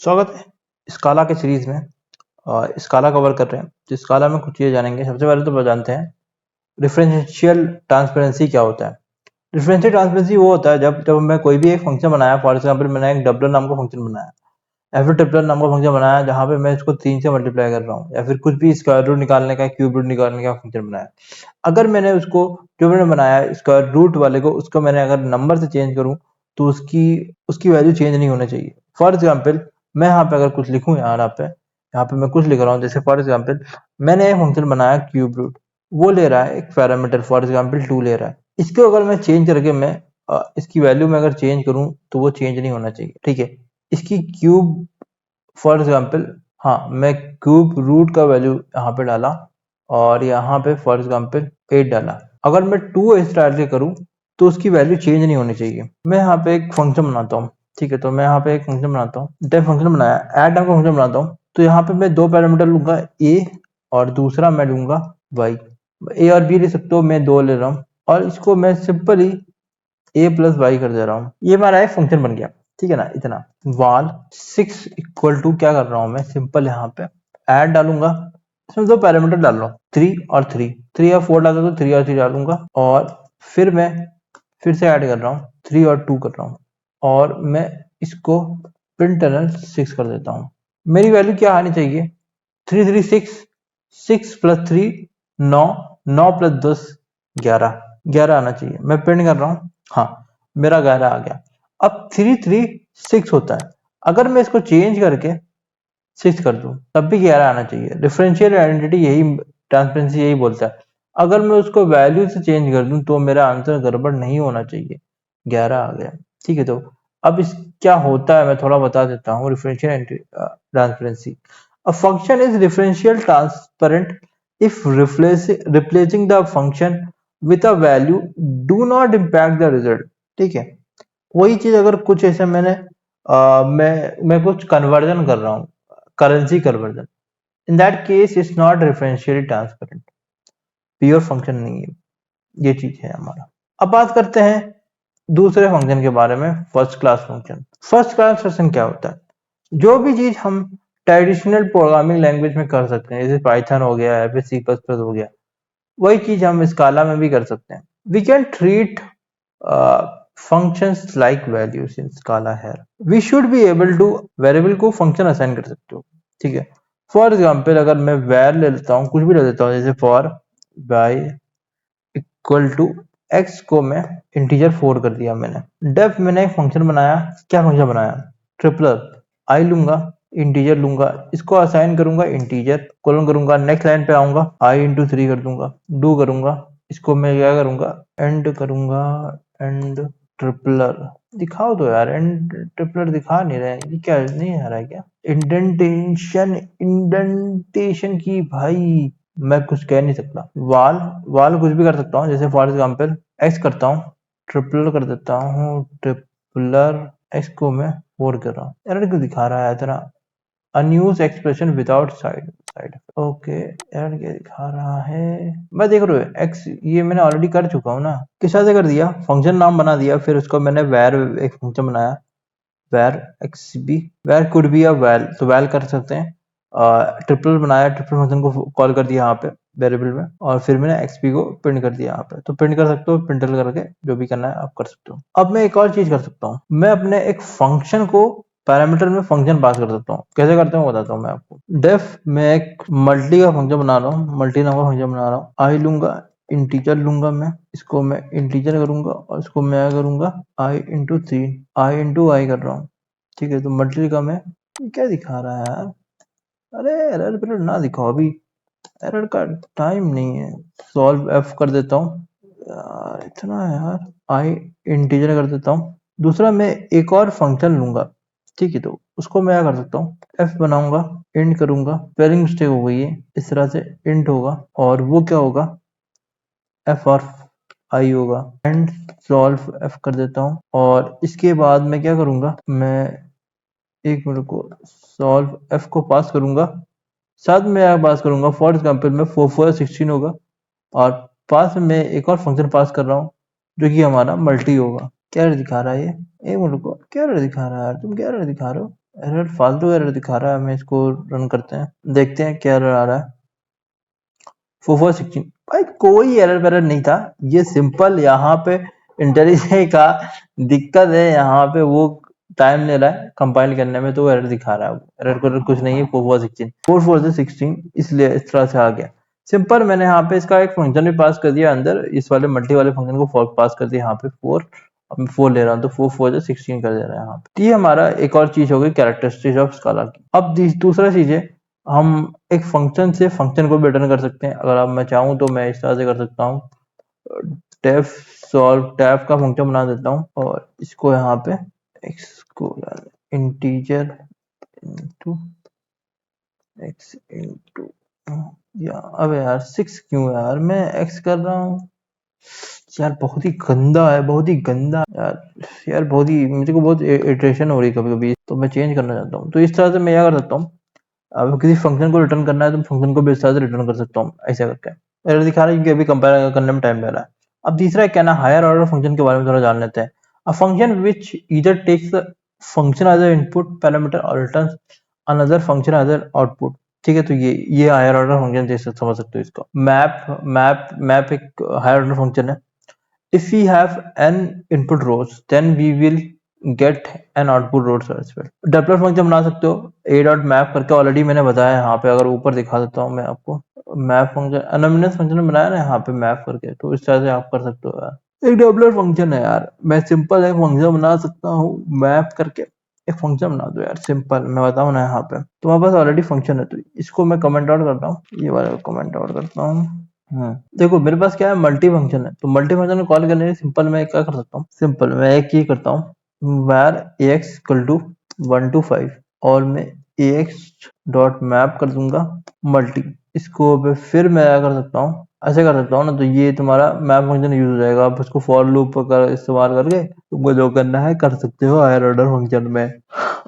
स्वागत है स्काला के सीरीज में। और स्काला कवर कर रहे हैं तो स्काला में कुछ चीज़ें जानेंगे। सबसे पहले तो जानते हैं डिफरेंशियल ट्रांसपेरेंसी क्या होता है। डिफरेंशियल ट्रांसपेरेंसी वो होता है जब मैं कोई भी एक फंक्शन बनाया, फॉर एग्जांपल मैंने एक डबलर नाम का फंक्शन बनाया या फिर ट्रिपलर नाम का फंक्शन बनाया जहाँ पे मैं इसको 3 से मल्टीप्लाई कर रहा हूँ, या फिर कुछ भी स्क्वायर रूट निकालने का, क्यूब रूट निकालने का फंक्शन बनाया। अगर मैंने उसको जो मैंने बनाया स्क्वायर रूट वाले को, उसको मैंने अगर नंबर से चेंज करूँ तो उसकी उसकी वैल्यू चेंज नहीं होनी चाहिए। फॉर एग्जाम्पल मैं यहाँ पे अगर कुछ लिखूँ, यहाँ पे मैं कुछ लिख रहा हूँ, जैसे फॉर एग्जाम्पल मैंने एक फंक्शन बनाया क्यूब रूट, वो ले रहा है एक पैरामीटर फॉर एग्जाम्पल 2 ले रहा है। इसको अगर मैं चेंज करके मैं इसकी वैल्यू में अगर चेंज करूँ तो वो चेंज नहीं होना चाहिए, ठीक है। इसकी क्यूब फॉर एग्जाम्पल, हाँ मैं क्यूब रूट का वैल्यू यहाँ पे डाला और यहाँ पे फॉर एग्जाम्पल 8 डाला। अगर मैं 2 इस डाल के करूँ तो उसकी वैल्यू चेंज नहीं होनी चाहिए। मैं यहाँ पे एक फंक्शन बनाता हूँ, ठीक है। तो मैं यहाँ पे एक फंक्शन बनाता हूँ, डेफ फंक्शन बनाया, ऐड नाम का फंक्शन बनाता हूँ। तो यहाँ पे मैं 2 पैरामीटर लूंगा, ए और दूसरा मैं लूंगा वाई। ए और बी ले सकते हो, मैं 2 ले रहा हूँ और इसको मैं सिंपली ए प्लस वाई कर दे रहा हूँ। ये हमारा एक फंक्शन बन गया, ठीक है ना। इतना वाल 6 इक्वल टू क्या कर रहा हूँ मैं, सिंपल यहाँ पे ऐड डालूंगा। इसमें 2 पैरामीटर डाल रहा हूँ, 3 और 3, 3 और 4 डालता तो 3 और 3 डालूंगा और फिर मैं फिर से ऐड कर रहा हूँ, 3 और 2 कर रहा हूँ और मैं इसको प्रिंटरल 6 कर देता हूँ। मेरी वैल्यू क्या आनी चाहिए, 3 3 6, 6 प्लस 3 9, 9 प्लस 10 11, 11 आना चाहिए। मैं प्रिंट कर रहा हूँ, हाँ मेरा 11 आ गया। अब 3 3 6 होता है, अगर मैं इसको चेंज करके 6 कर दूं तब भी 11 आना चाहिए। डिफरेंशियल आइडेंटिटी यही, ट्रांसपेरेंसी यही बोलता है। अगर मैं उसको वैल्यू से चेंज कर दूं तो मेरा आंसर गड़बड़ नहीं होना चाहिए, 11 आ गया, ठीक है। तो अब इस क्या होता है मैं थोड़ा बता देता हूँ। Differential transparency, a function is differential transparent if replacing the function with a value do not impact the result, ठीक है। वही चीज अगर कुछ ऐसे मैं कुछ कन्वर्जन कर रहा हूँ, currency conversion, in that case it's not differentially transparent, pure function नहीं है। ये चीज है हमारा। अब बात करते हैं दूसरे फंक्शन के बारे में, first class function. First class function क्या होता है, जो भी चीज हम ट्रेडिशनल प्रोग्रामिंग लैंग्वेज में कर सकते हैं, जैसे पाइथन हो गया या फिर सी प्लस प्लस हो गया, वही चीज हम स्काला में भी कर सकते हैं। We can treat functions like values in Scala है। We should be able to variable को फंक्शन असाइन कर सकते हो, ठीक है। फॉर एग्जाम्पल अगर मैं वैर ले लेता हूँ, कुछ भी ले लेता हूँ, जैसे for y equal to x को मैं इंटीजर 4 कर दिया मैंने। डेफ मैंने एक फंक्शन बनाया, क्या फंक्शन बनाया, ट्रिपलर। आई लूंगा, इंटीजर लूंगा, इसको असाइन करूंगा इंटीजर, कॉलन करूंगा, नेक्स्ट लाइन पे आऊंगा, आई इंटू 3 कर दूंगा, डू करूंगा, इसको मैं क्या करूंगा, एंड करूंगा, एंड ट्रिपलर। दिखाओ तो यार, एंड ट्रिपलर दिखा नहीं रहे, ये क्या नहीं आ रहा है क्या, इंडेंटेशन, इंडेंटेशन की भाई मैं कुछ कह नहीं सकता। वाल वाल कुछ भी कर सकता हूँ, जैसे फॉर एग्जाम्पल एक्स करता हूँ, ट्रिपलर कर देता हूँ, ट्रिपलर एक्स को मैं 4 कर रहा हूँ। एरर क्यों दिखा रहा है इतना, unused expression without side side, okay. Error क्या दिखा रहा है, मैं देख रहा हूँ एक्स, ये मैंने ऑलरेडी कर चुका हूँ ना। किस तरह से कर दिया, फंक्शन नाम बना दिया, फिर उसको मैंने वैर एक फंक्शन बनाया, वैर एक्स बी, वैर कुड बी अ वैल, तो वैल कर सकते हैं। ट्रिपल बनाया, ट्रिपल फंक्शन को कॉल कर दिया यहाँ पे वेरिएबल में, और फिर मैंने एक्सपी को प्रिंट कर दिया यहाँ पे। तो प्रिंट कर सकते हो, प्रिंटर करके जो भी करना है आप कर सकते हो। अब मैं एक और चीज कर सकता हूँ, मैं अपने एक फंक्शन को पैरामीटर में फंक्शन पास कर सकता हूँ। कैसे करते हैं बताता हूँ मैं आपको। डेफ मैं एक मल्टी का फंक्शन बना रहा हूँ, मल्टी नाम का फंक्शन बना रहा हूँ। आई लूंगा, इंटीजर लूंगा, मैं इसको मैं इंटीजर करूंगा और इसको मैं करूंगा आई इंटू 3, आई इंटू आई कर रहा हूँ, ठीक है। तो मल्टी का मैं, ये क्या दिखा रहा है यार, अरे एरर पर ना दिखाओ, अभी एरर का टाइम नहीं है। सॉल्व एफ कर देता हूँ यार, इतना है यार, आई इंटीजर कर देता हूँ। दूसरा मैं एक और फंक्शन लूंगा, ठीक है। तो उसको मैं क्या कर सकता हूँ, एफ बनाऊंगा, इंट करूंगा, स्पेलिंग मिस्टेक हो गई है, इस तरह से इंट होगा और वो क्या होगा, एफ और आई होगा, एंड सॉल्व एफ कर देता हूँ। और इसके बाद मैं क्या करूंगा, मैं एक मिनट को सॉल्व एफ को पास करूंगा, साथ में यहाँ पास करूंगा फॉर एग्जाम्पल में 4 4 16 होगा, और पास में मैं एक और फंक्शन पास कर रहा हूँ जो कि हमारा मल्टी होगा। क्या एरर दिखा रहा है ये, एक मिनट को, क्या एरर दिखा रहा है यार, तुम क्या एरर दिखा रहे हो। एरर फालतू एरर दिखा रहा है, हमें इसको रन करते हैं, देखते हैं क्या एरर आ रहा है। 4416 भाई कोई एरर वेरर नहीं था, ये सिंपल यहाँ पे इंटेलिजेंस का दिक्कत है, यहाँ पे वो टाइम ले रहा है कंपाइल करने में, तो एरर दिखा रहा है। एरर को कुछ नहीं है, 4416 इसलिए इस तरह से आ गया। सिंपल मैंने यहाँ पे इसका एक फंक्शन भी पास कर दिया अंदर, इस वाले मल्टी वाले फंक्शन को पास कर दिया यहाँ पे 4, अब 4 ले रहा हूँ तो 4 4 16 कर दे रहा है यहाँ पे। ये हमारा एक और चीज हो गई कैरेक्टरिस्टिक्स ऑफ स्काला की। अब दूसरा चीज है, हम एक फंक्शन से फंक्शन को भी रिटर्न कर सकते हैं। अगर अब मैं चाहूँ तो मैं इस तरह से कर सकता हूँ, डेफ सॉल्व टैब का फंक्शन बना देता हूँ और इसको यहाँ पे एक्स को इंटीजर इनटू एक्स इनटू या अब यार 6 क्यों यार मैं एक्स कर रहा हूँ यार, बहुत ही गंदा है, बहुत ही गंदा यार बहुत ही मुझे को बहुत इरिटेशन हो रही है कभी कभी, तो मैं चेंज करना चाहता हूँ। तो इस तरह से मैं क्या कर सकता हूँ, अब किसी फंक्शन को रिटर्न करना है तो फंक्शन को भी इस तरह से रिटर्न कर सकता हूँ ऐसा करके। एरर दिखा रहा है क्योंकि अभी कंपेयर करने में टाइम ले रहा है। अब तीसरा क्या ना, हायर ऑर्डर फंक्शन के बारे में थोड़ा जान लेते हैं। A function which either takes the function as a input parameter और returns another function as a output. ठीक है, तो ये हायर ऑर्डर फंक्शन जैसे समझ सकते हो इसको। मैप एक हायर ऑर्डर फंक्शन है। If we have n input rows, then we will get an output rows as well. Doubler function बना सकते हो a डॉट मैप करके, ऑलरेडी मैंने बताया यहाँ पे, अगर ऊपर दिखा देता हूँ मैं आपको। मैप फंक्शन एनोमिनस फंक्शन बनाया ना यहाँ पे मैप करके, तो इस तरह से आप कर सकते हो यार। एक डबलर फंक्शन है यार, मैं सिंपल एक फंक्शन बना सकता हूँ मैप करके। एक फंक्शन बना दो यार सिंपल, मैं बताऊँ ना यहाँ पे तुम्हारे पास ऑलरेडी फंक्शन है, तो इसको मैं कमेंट आउट करता हूँ, ये वाला कमेंट आउट करता हूँ। देखो मेरे पास क्या है, मल्टी फंक्शन है, तो मल्टी फंक्शन में कॉल करने से सिंपल मैं क्या कर सकता हूँ, सिंपल मैं एक ही करता हूँ var ax equal to 1 to 5 और मैं ax डॉट मैप कर दूंगा मल्टी। इसको फिर मैं क्या कर सकता हूँ, ऐसे कर सकता हूँ ना, तो ये तुम्हारा मैप फंक्शन यूज हो जाएगा। आप उसको फॉर लूप कर इस्तेमाल करके तुमको जो करना है कर सकते हो हायर ऑर्डर फंक्शन में,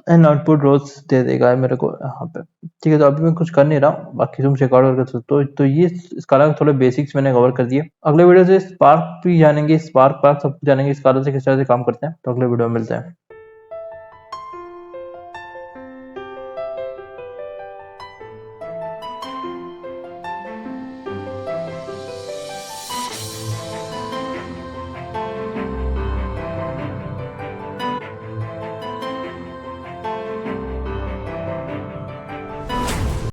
एंड आउटपुट रोज दे देगा मेरे को यहाँ पे। ठीक है, तो अभी मैं कुछ कर नहीं रहा हूँ, बाकी तुम चेकआउट करके सकते हो। तो ये स्काला के थोड़े बेसिक्स मैंने कवर कर दिए। अगले वीडियो से स्पार्क भी जानेंगे, स्पार्क पार्क सब जानेंगे, स्काला से किस तरह से काम करते हैं। तो अगले वीडियो में मिलते हैं।